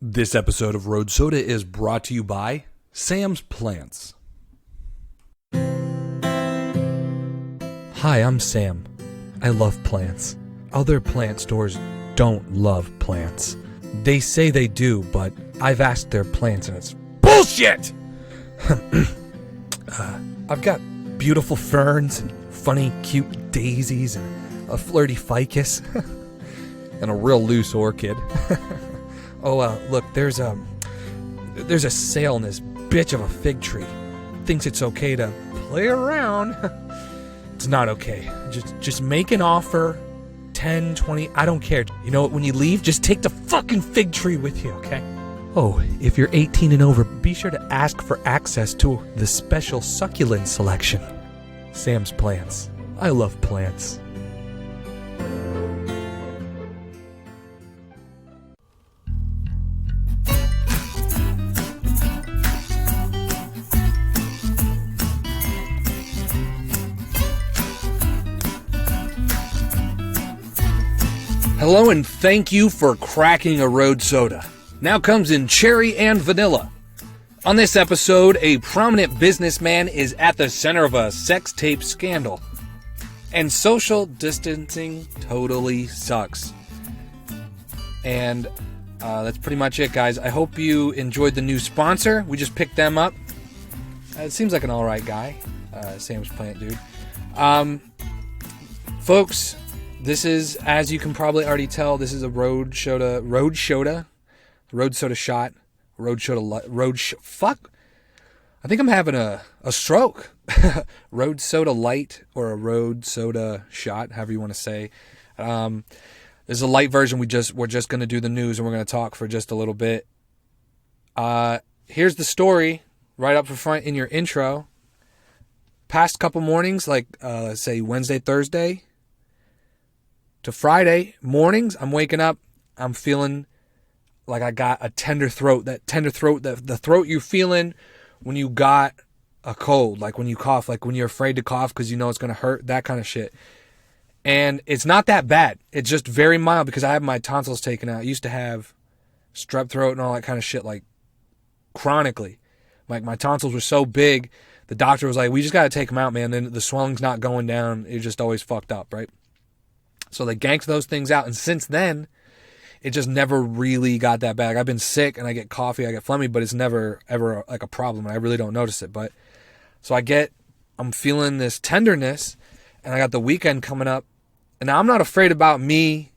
This episode of Road Soda is brought to you by Sam's Plants. Hi, I'm Sam. I love plants. Other plant stores don't love plants. They say they do, but I've asked their plants and it's bullshit! I've got beautiful ferns and funny, cute daisies and a flirty ficus and a real loose orchid. Look, there's a sale on this bitch of a fig tree. Thinks it's okay to play around. It's not okay. Just make an offer. 10, 20, I don't care. You know what, when you leave, just take the fucking fig tree with you, okay? Oh, if you're 18 and over, be sure to ask for access to the special succulent selection. Sam's Plants. I love plants. Hello and thank you for cracking a road soda. Now comes in cherry and vanilla. On this episode, a prominent businessman is at the center of a sex tape scandal. And social distancing totally sucks. And that's pretty much it, guys. I hope you enjoyed the new sponsor. We just picked them up. It seems like an alright guy. Sam's Plant Dude. Folks, this is, as you can probably already tell, this is a road soda shot. Fuck. I think I'm having a stroke. Road soda light or a road soda shot, however you want to say. There's a light version. We're just going to do the news and we're going to talk for just a little bit. Here's the story right up front in your intro. Past couple mornings, like say Wednesday, Thursday to Friday mornings, I'm waking up, I'm feeling like I got a tender throat. That tender throat, the throat you're feeling when you got a cold, like when you cough, like when you're afraid to cough because you know it's going to hurt, that kind of shit. And it's not that bad. It's just very mild because I have my tonsils taken out. I used to have strep throat and all that kind of shit, like chronically. Like my tonsils were so big, the doctor was like, we just got to take them out, man. Then the swelling's not going down. It's just always fucked up, right? So they ganked those things out. And since then, it just never really got that bad. Like I've been sick and I get coffee, I get phlegmy, but it's never ever like a problem. And I really don't notice it. But so I'm feeling this tenderness and I got the weekend coming up. And now I'm not afraid about me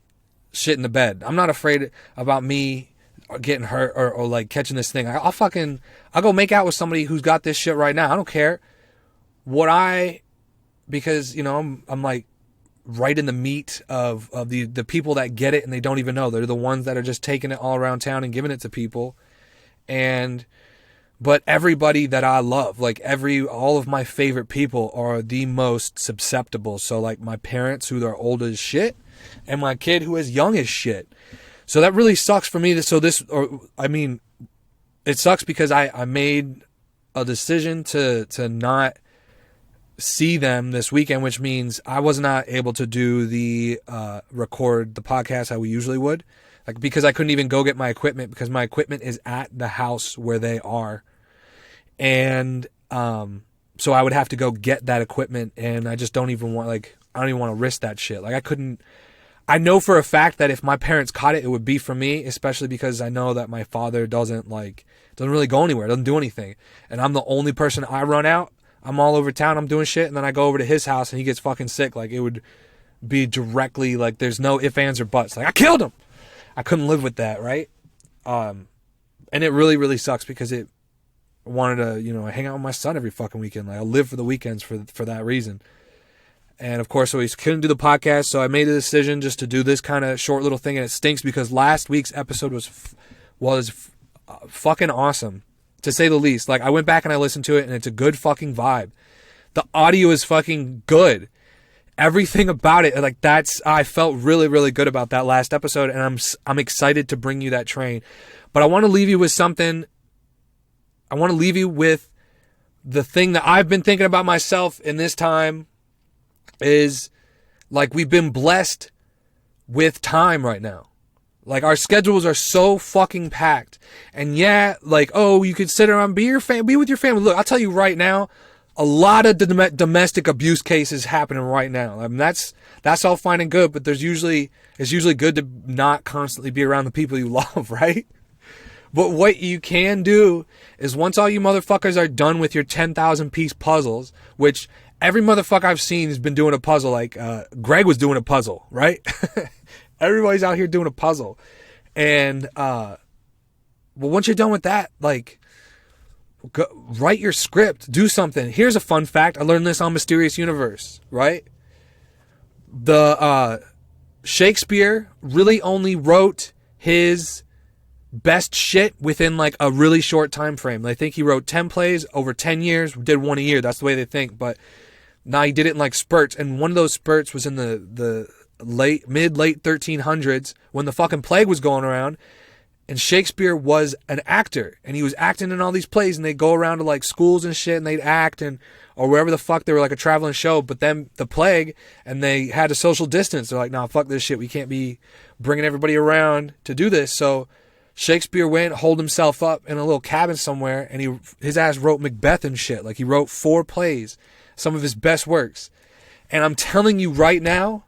shitting the bed. I'm not afraid about me getting hurt or like catching this thing. I'll go make out with somebody who's got this shit right now. I don't care because, you know, I'm like, right in the meat of the people that get it and they don't even know. They're the ones that are just taking it all around town and giving it to people. But everybody that I love, like all of my favorite people are the most susceptible. So like my parents who are old as shit and my kid who is young as shit. So that really sucks for me. It sucks because I made a decision to not see them this weekend, which means I was not able to do record the podcast how we usually would, like because I couldn't even go get my equipment because my equipment is at the house where they are, and so I would have to go get that equipment, and I just don't even want to risk that shit. Like I know for a fact that if my parents caught it, it would be for me, especially because I know that my father doesn't really go anywhere, doesn't do anything, and I'm the only person. I run out, I'm all over town, I'm doing shit, and then I go over to his house and he gets fucking sick. Like it would be directly like there's no ifs, ands, or buts. Like I killed him. I couldn't live with that, right? And it really, really sucks because I wanted to, you know, hang out with my son every fucking weekend. Like I live for the weekends for that reason. And of course, so he couldn't do the podcast, so I made a decision just to do this kind of short little thing, and it stinks because last week's episode was fucking awesome. To say the least. Like I went back and I listened to it and it's a good fucking vibe. The audio is fucking good. Everything about it, like I felt really, really good about that last episode, and I'm excited to bring you that train. But I want to leave you with something. I want to leave you with the thing that I've been thinking about myself in this time is like we've been blessed with time right now. Like, our schedules are so fucking packed. And yeah, like, oh, you could sit around, be with your family. Look, I'll tell you right now, a lot of domestic abuse cases happening right now. I mean, that's all fine and good, but it's usually good to not constantly be around the people you love, right? But what you can do is, once all you motherfuckers are done with your 10,000 piece puzzles, which every motherfucker I've seen has been doing a puzzle. Like, Greg was doing a puzzle, right? Everybody's out here doing a puzzle. And, well, once you're done with that, like, go, write your script, do something. Here's a fun fact. I learned this on Mysterious Universe, right? The, Shakespeare really only wrote his best shit within like a really short time frame. I think he wrote 10 plays over 10 years, did one a year. That's the way they think. But now he did it in like spurts. And one of those spurts was in the late 1300s when the fucking plague was going around. And Shakespeare was an actor, and he was acting in all these plays, and they'd go around to like schools and shit, and they'd act, and or wherever the fuck, they were like a traveling show. But then the plague, and they had a social distance. They're like, nah, fuck this shit. We can't be bringing everybody around to do this. So Shakespeare went, holed himself up in a little cabin somewhere, and his ass wrote Macbeth and shit. Like, he wrote 4 plays, some of his best works. And I'm telling you right now,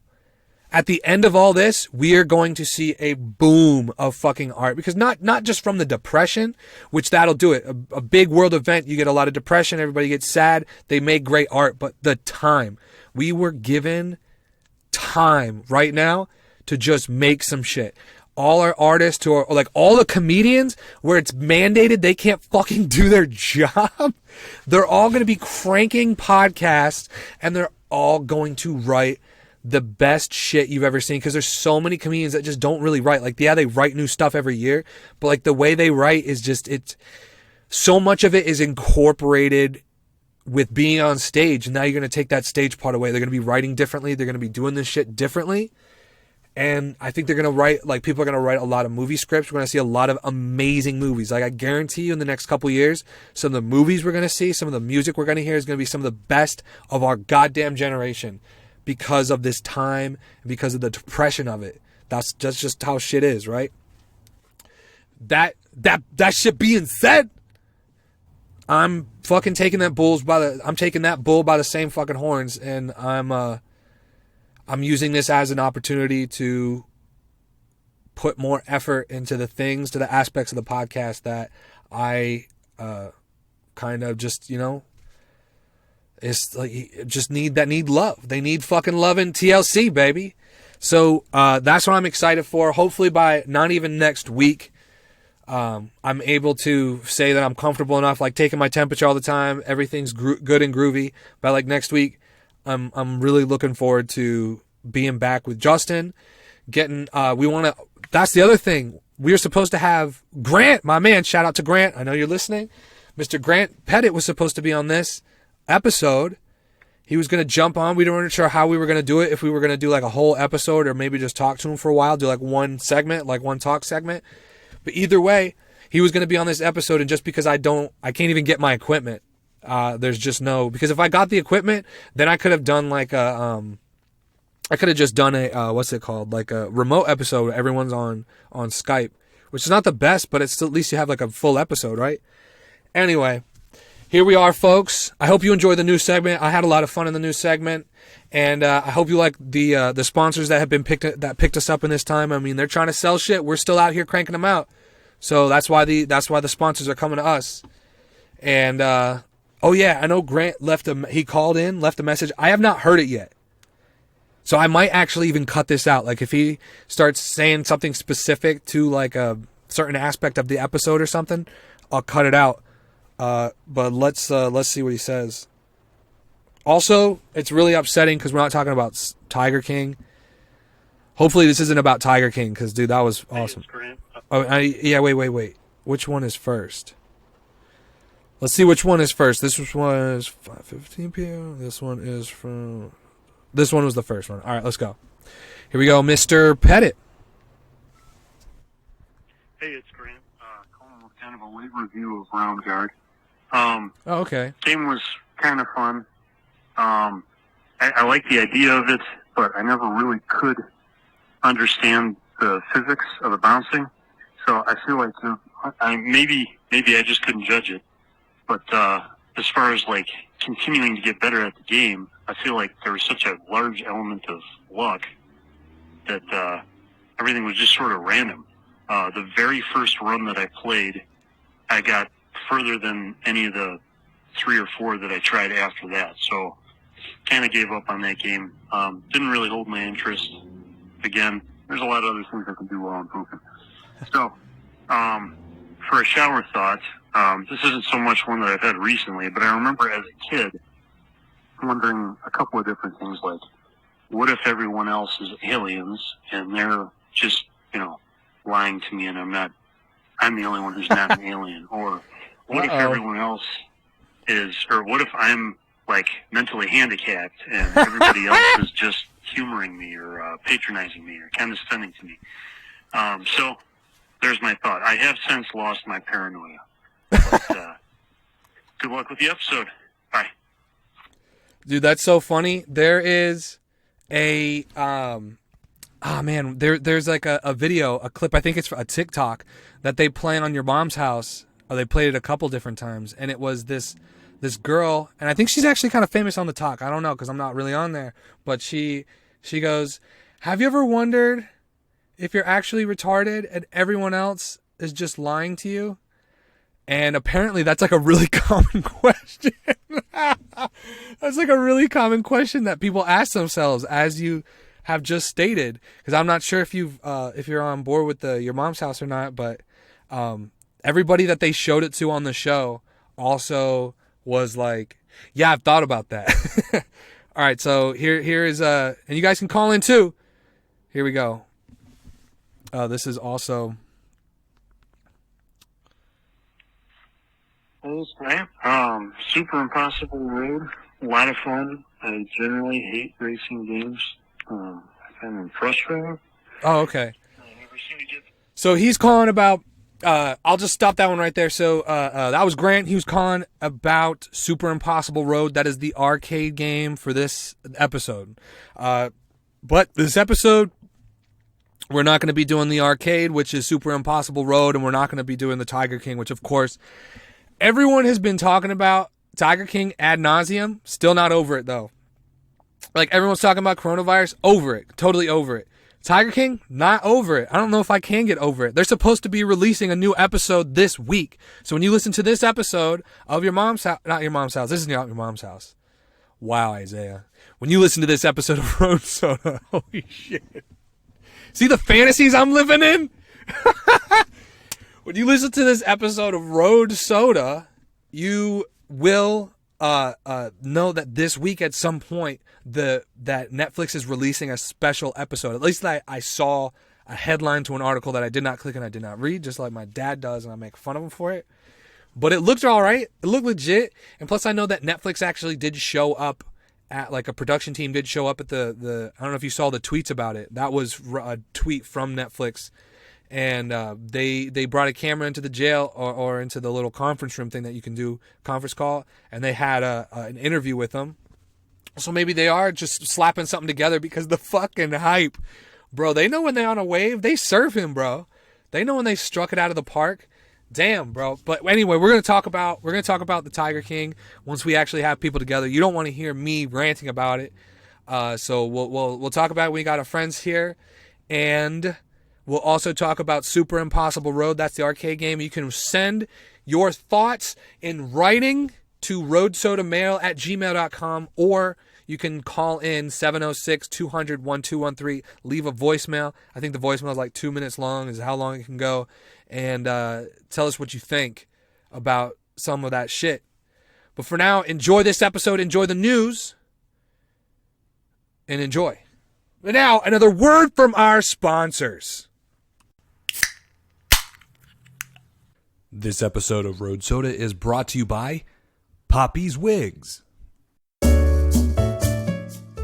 at the end of all this, we are going to see a boom of fucking art. Because not just from the depression, which that'll do it. A big world event, you get a lot of depression, everybody gets sad, they make great art. But the time. We were given time right now to just make some shit. All our artists, or like all the comedians, where it's mandated they can't fucking do their job, they're all going to be cranking podcasts, and they're all going to write the best shit you've ever seen. Because there's so many comedians that just don't really write. Like, yeah, they write new stuff every year, but like the way they write is just, it's so much of it is incorporated with being on stage. And now you're going to take that stage part away. They're going to be writing differently. They're going to be doing this shit differently. And I think they're going to write, like, people are going to write a lot of movie scripts. We're going to see a lot of amazing movies. Like, I guarantee you in the next couple years, some of the movies we're going to see, some of the music we're going to hear is going to be some of the best of our goddamn generation, because of this time, and because of the depression of it. That's just how shit is, right? That shit being said, I'm fucking taking that bull by the same fucking horns, and I'm using this as an opportunity to put more effort into the things, to the aspects of the podcast that I kind of just, it's like, just need love. They need fucking love in TLC, baby. So that's what I'm excited for. Hopefully by not even next week, I'm able to say that I'm comfortable enough, like taking my temperature all the time. Everything's good and groovy. By like next week, I'm really looking forward to being back with Justin. That's the other thing. We were supposed to have Grant, my man. Shout out to Grant. I know you're listening. Mr. Grant Pettit was supposed to be on this episode. He was going to jump on. We weren't sure how we were going to do it. If we were going to do like a whole episode, or maybe just talk to him for a while, do like one segment, like one talk segment. But either way, he was going to be on this episode. And just because I can't even get my equipment. There's just no, because if I got the equipment, then I could have done like I could have just done a, what's it called? Like a remote episode. Everyone's on Skype, which is not the best, but it's still, at least you have like a full episode, right? Anyway, here we are, folks. I hope you enjoyed the new segment. I had a lot of fun in the new segment, and I hope you like the sponsors that have been picked us up in this time. I mean, they're trying to sell shit. We're still out here cranking them out, so that's why the sponsors are coming to us. And oh yeah, I know Grant he called in, left a message. I have not heard it yet, so I might actually even cut this out. Like if he starts saying something specific to like a certain aspect of the episode or something, I'll cut it out. But let's see what he says. Also, it's really upsetting because we're not talking about Tiger King. Hopefully this isn't about Tiger King, because dude, that was awesome. Yeah, wait. Which one is first? Let's see which one is first. This one is 5:15 p.m. This one was the first one. All right, let's go. Here we go, Mr. Pettit. Hey, it's Grant. Calling with kind of a late review of Round Guard. Okay. Game was kind of fun. I like the idea of it, but I never really could understand the physics of the bouncing. So I feel like maybe I just couldn't judge it. But as far as like continuing to get better at the game, I feel like there was such a large element of luck that everything was just sort of random. The very first run that I played, I got further than any of the 3 or 4 that I tried after that. So kind of gave up on that game. Didn't really hold my interest. Again, there's a lot of other things I can do while I'm pooping. So for a shower thought, this isn't so much one that I've had recently, but I remember as a kid wondering a couple of different things like, what if everyone else is aliens and they're just, lying to me and I'm the only one who's not an alien? Or what if everyone else is, or what if I'm like mentally handicapped and everybody else is just humoring me or patronizing me or condescending to me? So there's my thought. I have since lost my paranoia. But, good luck with the episode. Bye. Dude, that's so funny. There is a there's like a video, a clip, I think it's a TikTok that they play on Your Mom's House. Or they played it a couple different times, and it was this girl, and I think she's actually kind of famous on the talk. I don't know because I'm not really on there, but she goes, "Have you ever wondered if you're actually retarded and everyone else is just lying to you?" And apparently that's like a really common question. That's like a really common question that people ask themselves, as you have just stated. Because I'm not sure if you're on board with the Your Mom's House or not, but everybody that they showed it to on the show also was like, "Yeah, I've thought about that." All right, so here is and you guys can call in too. Here we go. This is also. Super Impossible Road, a lot of fun. I generally hate racing games. I find them frustrating. Oh, okay. So he's calling about. I'll just stop that one right there. So that was Grant. He was calling about Super Impossible Road. That is the arcade game for this episode. But this episode, we're not going to be doing the arcade, which is Super Impossible Road, and we're not going to be doing the Tiger King, which, of course, everyone has been talking about Tiger King ad nauseum. Still not over it, though. Like, everyone's talking about coronavirus. Over it. Totally over it. Tiger King, not over it. I don't know if I can get over it. They're supposed to be releasing a new episode this week. So when you listen to this episode of Your Mom's House, not Your Mom's House, this is not Your Mom's House. Wow, Isaiah. When you listen to this episode of Road Soda, holy shit. See the fantasies I'm living in? When you listen to this episode of Road Soda, you will know that this week at some point that Netflix is releasing a special episode. At least I saw a headline to an article that I did not click and I did not read, just like my dad does, and I make fun of him for it. But it looked all right. It looked legit. And plus I know that Netflix actually did show up at, like, a production team did show up at the I don't know if you saw the tweets about it. That was a tweet from Netflix. And they brought a camera into the jail or into the little conference room thing that you can do, conference call, and they had an interview with them. So maybe they are just slapping something together because the fucking hype. Bro, they know when they're on a wave. They surfing, bro. They know when they struck it out of the park. Damn, bro. But anyway, we're gonna talk about the Tiger King once we actually have people together. You don't want to hear me ranting about it. So we'll talk about it. We got our friends here, and we'll also talk about Super Impossible Road. That's the arcade game. You can send your thoughts in writing to roadsodamail@gmail.com, or you can call in 706-200-1213. Leave a voicemail. I think the voicemail is like 2 minutes long, is how long it can go. And tell us what you think about some of that shit. But for now, enjoy this episode. Enjoy the news. And enjoy. And now, another word from our sponsors. This episode of Road Soda is brought to you by Poppy's Wigs.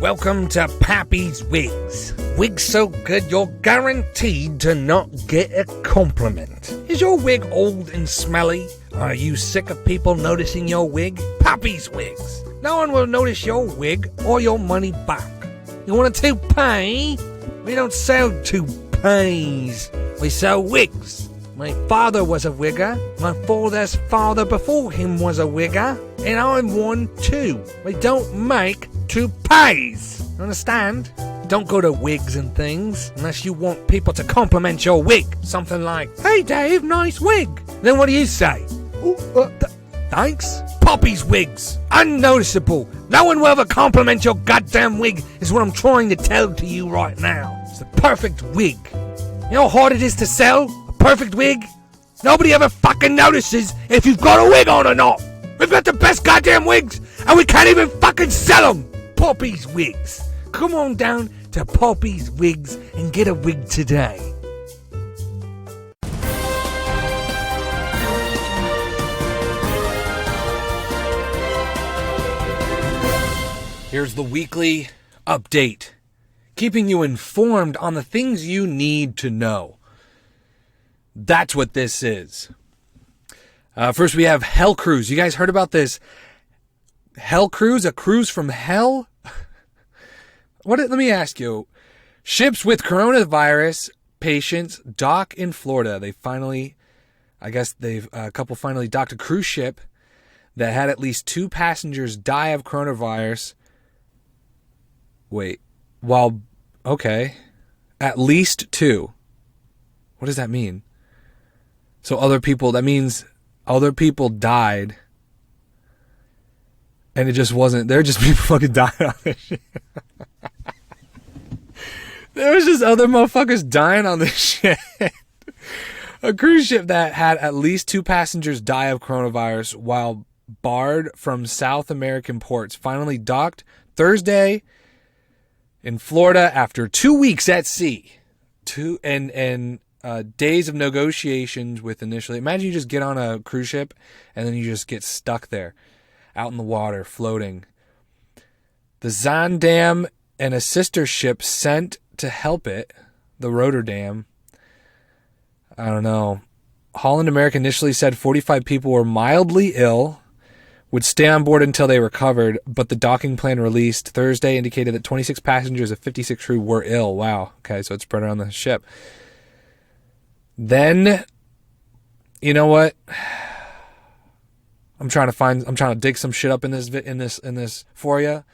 Welcome to Pappy's Wigs. Wigs so good you're guaranteed to not get a compliment. Is your wig old and smelly? Are you sick of people noticing your wig? Pappy's Wigs. No one will notice your wig or your money back. You want a toupee? We don't sell toupees. toupees. We sell wigs. My father was a wigger. My father's father before him was a wigger. And I'm one too. We don't make toupees. Understand? Don't go to wigs and things unless you want people to compliment your wig. Something like, "Hey Dave, nice wig." Then what do you say? Thanks? Poppy's wigs. Unnoticeable. No one will ever compliment your goddamn wig is what I'm trying to tell to you right now. It's the perfect wig. You know how hard it is to sell a perfect wig? Nobody ever fucking notices if you've got a wig on or not. We've got the best goddamn wigs and we can't even fucking sell them. Poppy's wigs. Come on down to Poppy's Wigs and get a wig today. Here's the weekly update, keeping you informed on the things you need to know. That's what this is. First, we have Hell Cruise. You guys heard about this? Hell Cruise? A cruise from hell? Let me ask you. Ships with coronavirus patients dock in Florida. A couple finally docked a cruise ship that had at least 2 passengers die of coronavirus. At least 2. What does that mean? So that means other people died. And it just wasn't, there just people fucking died on this shit. There was just other motherfuckers dying on this shit. A cruise ship that had at least 2 passengers die of coronavirus while barred from South American ports finally docked Thursday in Florida after 2 weeks at sea. Days of negotiations with initially. Imagine you just get on a cruise ship and then you just get stuck there, out in the water, floating. The Zaandam and a sister ship sent to help it, the Rotterdam. I don't know. Holland America initially said 45 people were mildly ill, would stay on board until they recovered, but the docking plan released Thursday indicated that 26 passengers of 56 crew were ill. Wow. Okay, so it's spread around the ship. Then, you know what? I'm trying to dig some shit up in this for you.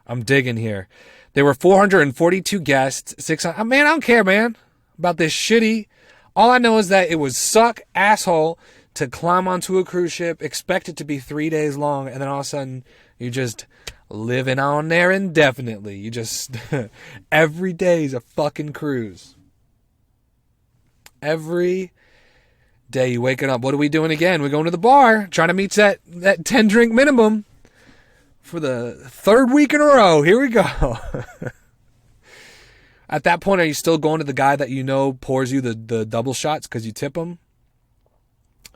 I'm digging here. There were 442 guests. 600. Man, I don't care, man, about this shitty. All I know is that it was suck asshole to climb onto a cruise ship, expect it to be 3 days long, and then all of a sudden you're just living on there indefinitely. You just every day's a fucking cruise. Every day you waking up. What are we doing again? We're going to the bar, trying to meet that 10 drink minimum for the 3rd week in a row. Here we go. At that point, are you still going to the guy that you know pours you the double shots because you tip him?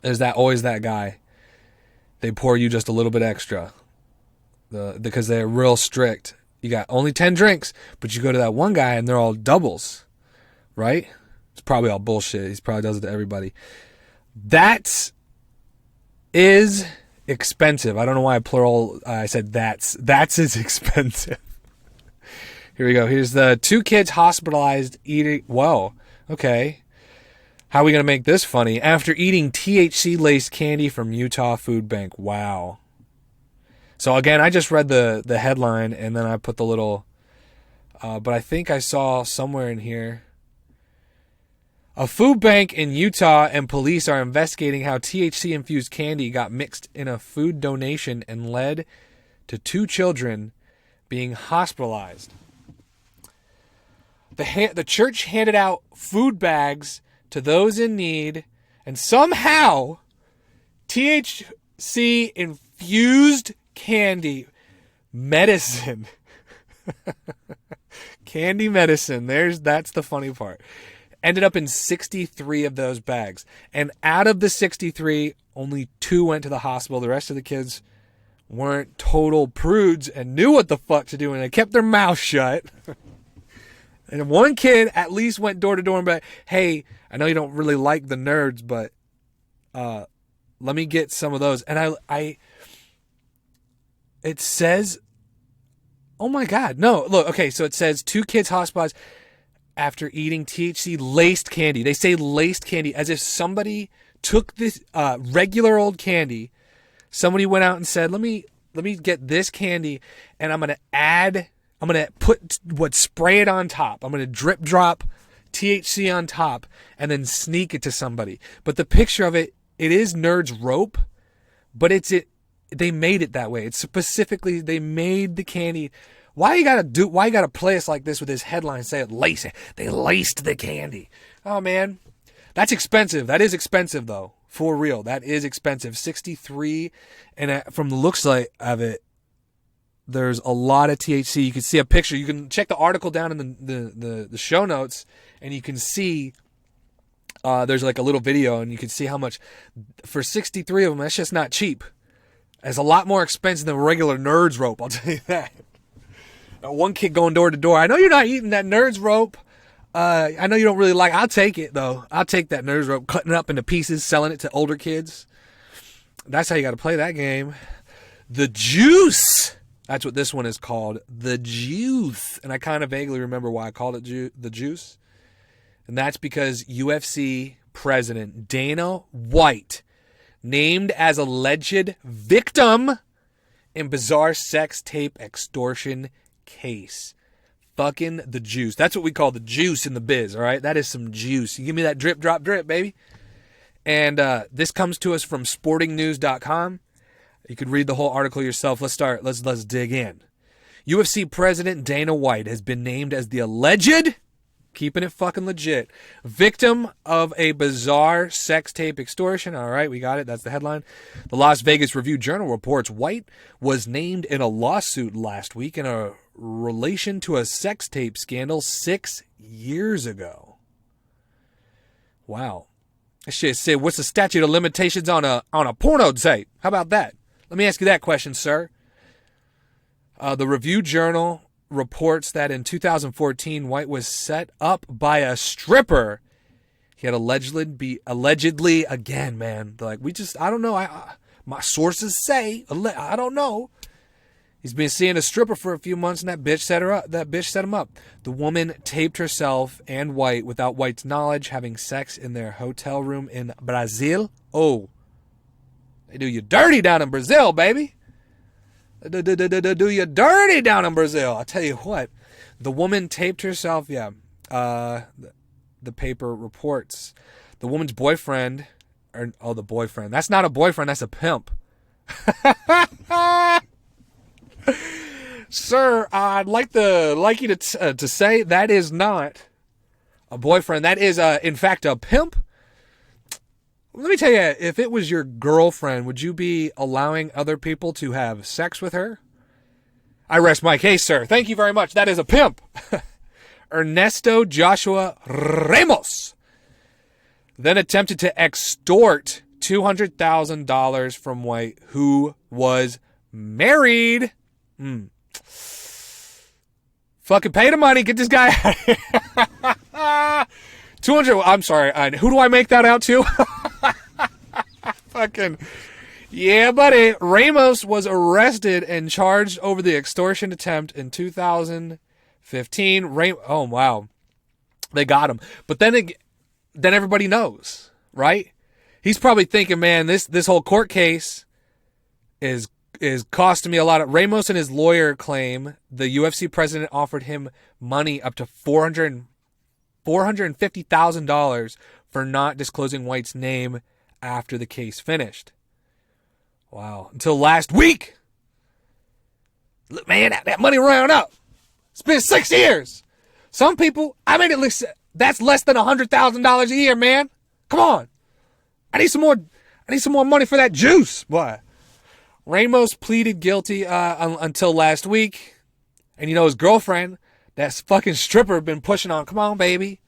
Is that always that guy? They pour you just a little bit extra because they're real strict. You got only 10 drinks, but you go to that one guy and they're all doubles, right? It's probably all bullshit. He probably does it to everybody. That is expensive. I don't know why I said that's is expensive. Here we go. Here's the 2 kids hospitalized eating. Whoa. Okay. How are we going to make this funny? After eating THC-laced candy from Utah Food Bank. Wow. So again, I just read the headline and then I put the little, but I think I saw somewhere in here. A food bank in Utah and police are investigating how THC-infused candy got mixed in a food donation and led to 2 children being hospitalized. The church handed out food bags to those in need, and somehow THC-infused candy medicine. Candy medicine. That's the funny part. Ended up in 63 of those bags. And out of the 63, only 2 went to the hospital. The rest of the kids weren't total prudes and knew what the fuck to do, and they kept their mouth shut. And one kid at least went door to door and be like, hey, I know you don't really like the nerds, but let me get some of those. And it says, oh my God, no, look, okay, so it says 2 kids hospitalized. after eating THC laced candy. They say laced candy as if somebody took this regular old candy. Somebody went out and said, let me get this candy and I'm going to spray it on top. I'm going to drip drop THC on top and then sneak it to somebody. But the picture of it is Nerd's rope, but they made it that way. It's specifically, they made the candy. Why you gotta play us like this with this headline? Say it, lace it. They laced the candy. Oh man, that's expensive. That is expensive though, for real. That is expensive. 63, and from the looks of it, there's a lot of THC. You can see a picture. You can check the article down in the show notes, and you can see. There's like a little video, and you can see how much for 63 of them. That's just not cheap. It's a lot more expensive than regular Nerd's rope. I'll tell you that. One kid going door to door. I know you're not eating that Nerd's rope. I know you don't really like. I'll take it though. I'll take that Nerd's rope, cutting it up into pieces, selling it to older kids. That's how you got to play that game. The Juice. That's what this one is called. The Juice. And I kind of vaguely remember why I called it the Juice. And that's because UFC president Dana White, named as alleged victim in bizarre sex tape extortion case. Fucking the juice. That's what we call the juice in the biz, all right? That is some juice. You give me that drip, drop, drip, baby. And this comes to us from sportingnews.com. You could read the whole article yourself. Let's dig in. UFC president Dana White has been named as the alleged, keeping it fucking legit, victim of a bizarre sex tape extortion. All right, we got it. That's the headline. The Las Vegas Review-Journal reports White was named in a lawsuit last week in a relation to a sex tape scandal 6 years ago. Wow. Shit said, what's the statute of limitations on a porno tape? How about that? Let me ask you that question, sir. The Review-Journal reports that in 2014, White was set up by a stripper. He had allegedly again, man. Like, I don't know. My sources say, I don't know. He's been seeing a stripper for a few months, and that bitch set him up. The woman taped herself and White without White's knowledge, having sex in their hotel room in Brazil. Oh, they do you dirty down in Brazil, baby. Do you dirty down in Brazil. I'll tell you what. The woman taped herself, yeah. The paper reports. The woman's boyfriend, the boyfriend. That's not a boyfriend, that's a pimp. Sir, I'd like you to say that is not a boyfriend. That is, in fact, a pimp. Let me tell you, if it was your girlfriend, would you be allowing other people to have sex with her? I rest my case, sir. Thank you very much. That is a pimp. Ernesto Joshua Ramos then attempted to extort $200,000 from White, who was married. Fucking pay the money. Get this guy out of here. 200. I'm sorry. Who do I make that out to? Fucking. Yeah, buddy. Ramos was arrested and charged over the extortion attempt in 2015. Oh, wow. They got him. But then everybody knows, right? He's probably thinking, man, this whole court case is costing me a lot. Ramos and his lawyer claim the UFC president offered him money up to $450,000 for not disclosing White's name after the case finished. Wow. Until last week. Look, man, that money ran up. It's been 6 years. Some people, I mean, that's less than $100,000 a year, man. Come on. I need some more money for that juice, boy. Ramos pleaded guilty until last week. And his girlfriend, that fucking stripper, been pushing on. Come on, baby.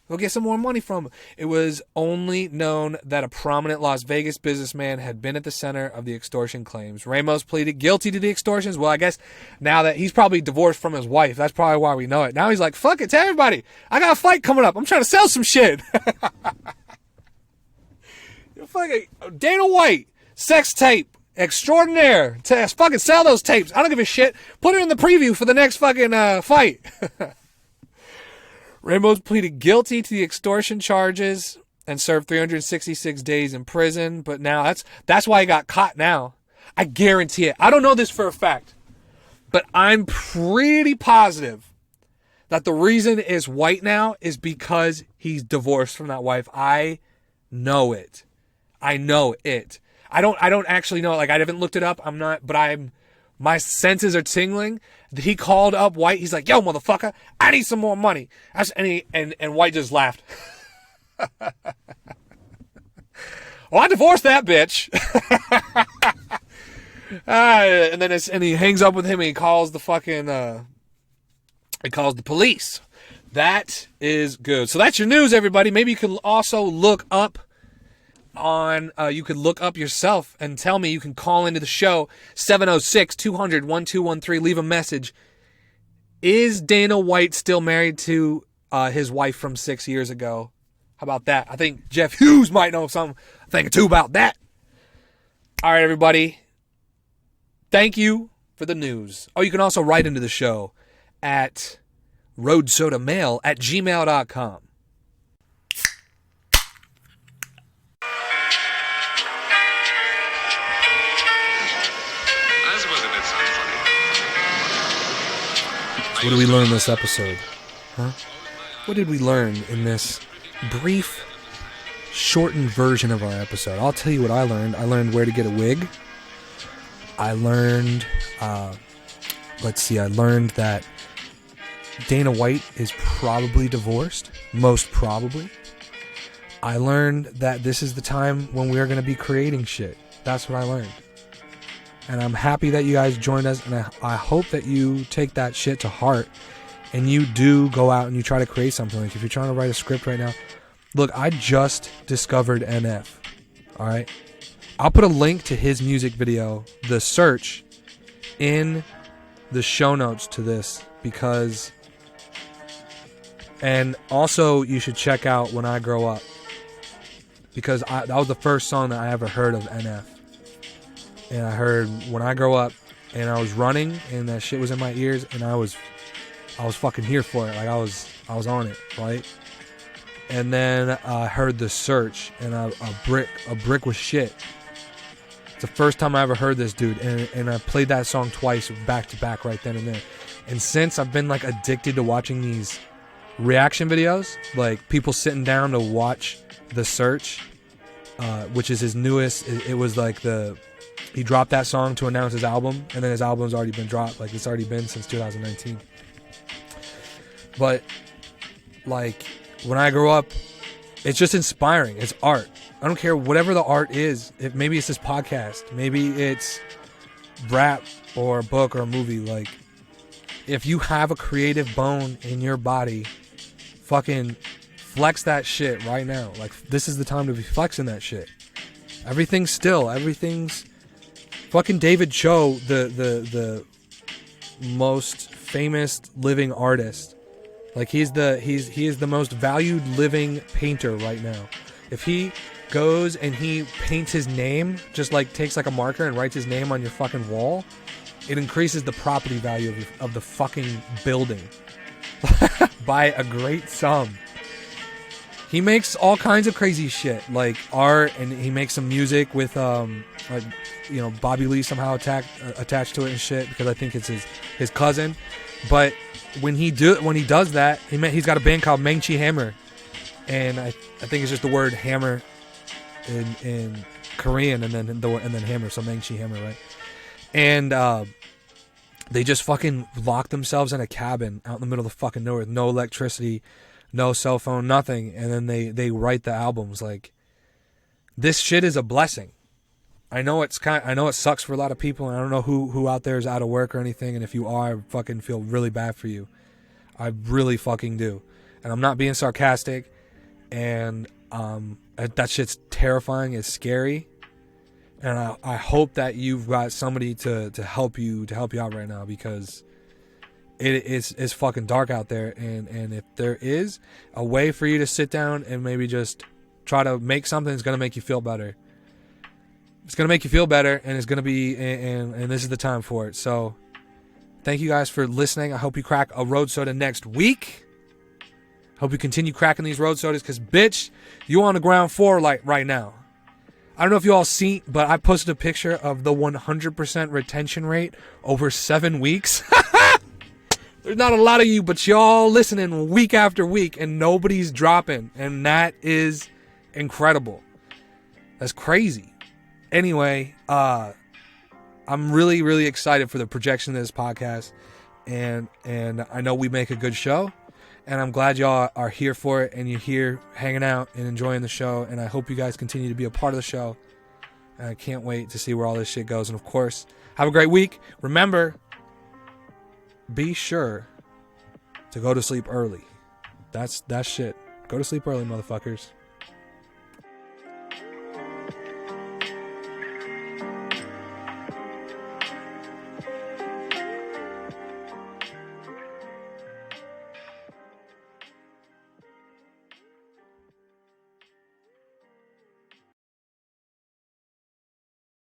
Go get some more money from him. It was only known that a prominent Las Vegas businessman had been at the center of the extortion claims. Ramos pleaded guilty to the extortions. Well, I guess now that he's probably divorced from his wife, that's probably why we know it. Now he's like, fuck it, tell everybody. I got a fight coming up. I'm trying to sell some shit. Fucking Dana White, sex tape. Extraordinaire. To fucking sell those tapes. I don't give a shit. Put it in the preview for the next fucking fight. Ramos pleaded guilty to the extortion charges and served 366 days in prison. But now that's why he got caught now. I guarantee it. I don't know this for a fact, but I'm pretty positive that the reason is white now is because he's divorced from that wife. I know it. I know it. I don't actually know it. Like, I haven't looked it up. I'm not, but my senses are tingling. He called up White. He's like, yo, motherfucker, I need some more money. And White just laughed. Well, I divorced that bitch. And he hangs up with him and he calls the fucking, he calls the police. That is good. So that's your news, everybody. Maybe you can also look up you could look up yourself and tell me. You can call into the show 706-200-1213. Leave a message. Is Dana White still married to his wife from 6 years ago? How about that? I think Jeff Hughes might know something thing or two about that. All right, everybody. Thank you for the news. Oh, you can also write into the show at roadsodamail@gmail.com. What did we learn this episode? Huh? What did we learn in this brief, shortened version of our episode? I'll tell you what I learned. I learned where to get a wig. I learned, I learned that Dana White is probably divorced. Most probably. I learned that this is the time when we are going to be creating shit. That's what I learned. And I'm happy that you guys joined us, and I hope that you take that shit to heart and you do go out and you try to create something. Like, if you're trying to write a script right now, look, I just discovered NF. All right. I'll put a link to his music video, The Search, in the show notes to this, because, and also you should check out When I Grow Up, because that was the first song that I ever heard of NF. And I heard When I Grow Up, and I was running, and that shit was in my ears, and I was fucking here for it. Like, I was on it, right? And then I heard The Search, and a brick was shit. It's the first time I ever heard this dude, and I played that song twice back to back right then and there. And since, I've been like addicted to watching these reaction videos, like people sitting down to watch The Search, which is his newest. It was like he dropped that song to announce his album, and then his album's already been dropped. Like, it's already been since 2019. But, like, When I Grow Up, it's just inspiring. It's art. I don't care whatever the art is. Maybe it's this podcast. Maybe it's rap or a book or a movie. Like, if you have a creative bone in your body, fucking flex that shit right now. Like, this is the time to be flexing that shit. Everything's fucking David Cho, the most famous living artist. Like, he is the most valued living painter right now. If he goes and he paints his name, just like takes like a marker and writes his name on your fucking wall, it increases the property value of the fucking building by a great sum. He makes all kinds of crazy shit, like art, and he makes some music with like, you know, Bobby Lee somehow attached to it and shit, because I think it's his cousin. But when he does that, he's got a band called Mangchi Hammer, and I think it's just the word hammer in Korean, and then hammer, so Mangchi Hammer, right? And they just fucking lock themselves in a cabin out in the middle of the fucking nowhere with no electricity, no cell phone, nothing, and then they write the albums. Like, this shit is a blessing. I know it sucks for a lot of people, and I don't know who out there is out of work or anything, and if you are, I fucking feel really bad for you. I really fucking do. And I'm not being sarcastic, and that shit's terrifying, it's scary, and I hope that you've got somebody to help you out right now, because it's fucking dark out there, and if there is a way for you to sit down and maybe just try to make something that's going to make you feel better. It's going to make you feel better, and it's going to be, and this is the time for it. So thank you guys for listening. I hope you crack a road soda next week. Hope you continue cracking these road sodas because, bitch, you on the ground floor like right now. I don't know if you all seen, but I posted a picture of the 100% retention rate over 7 weeks. There's not a lot of you, but y'all listening week after week and nobody's dropping. And that is incredible. That's crazy. Anyway, I'm really, really excited for the projection of this podcast. And I know we make a good show. And I'm glad y'all are here for it. And you're here hanging out and enjoying the show. And I hope you guys continue to be a part of the show. And I can't wait to see where all this shit goes. And of course, have a great week. Remember, be sure to go to sleep early. That's shit. Go to sleep early, motherfuckers.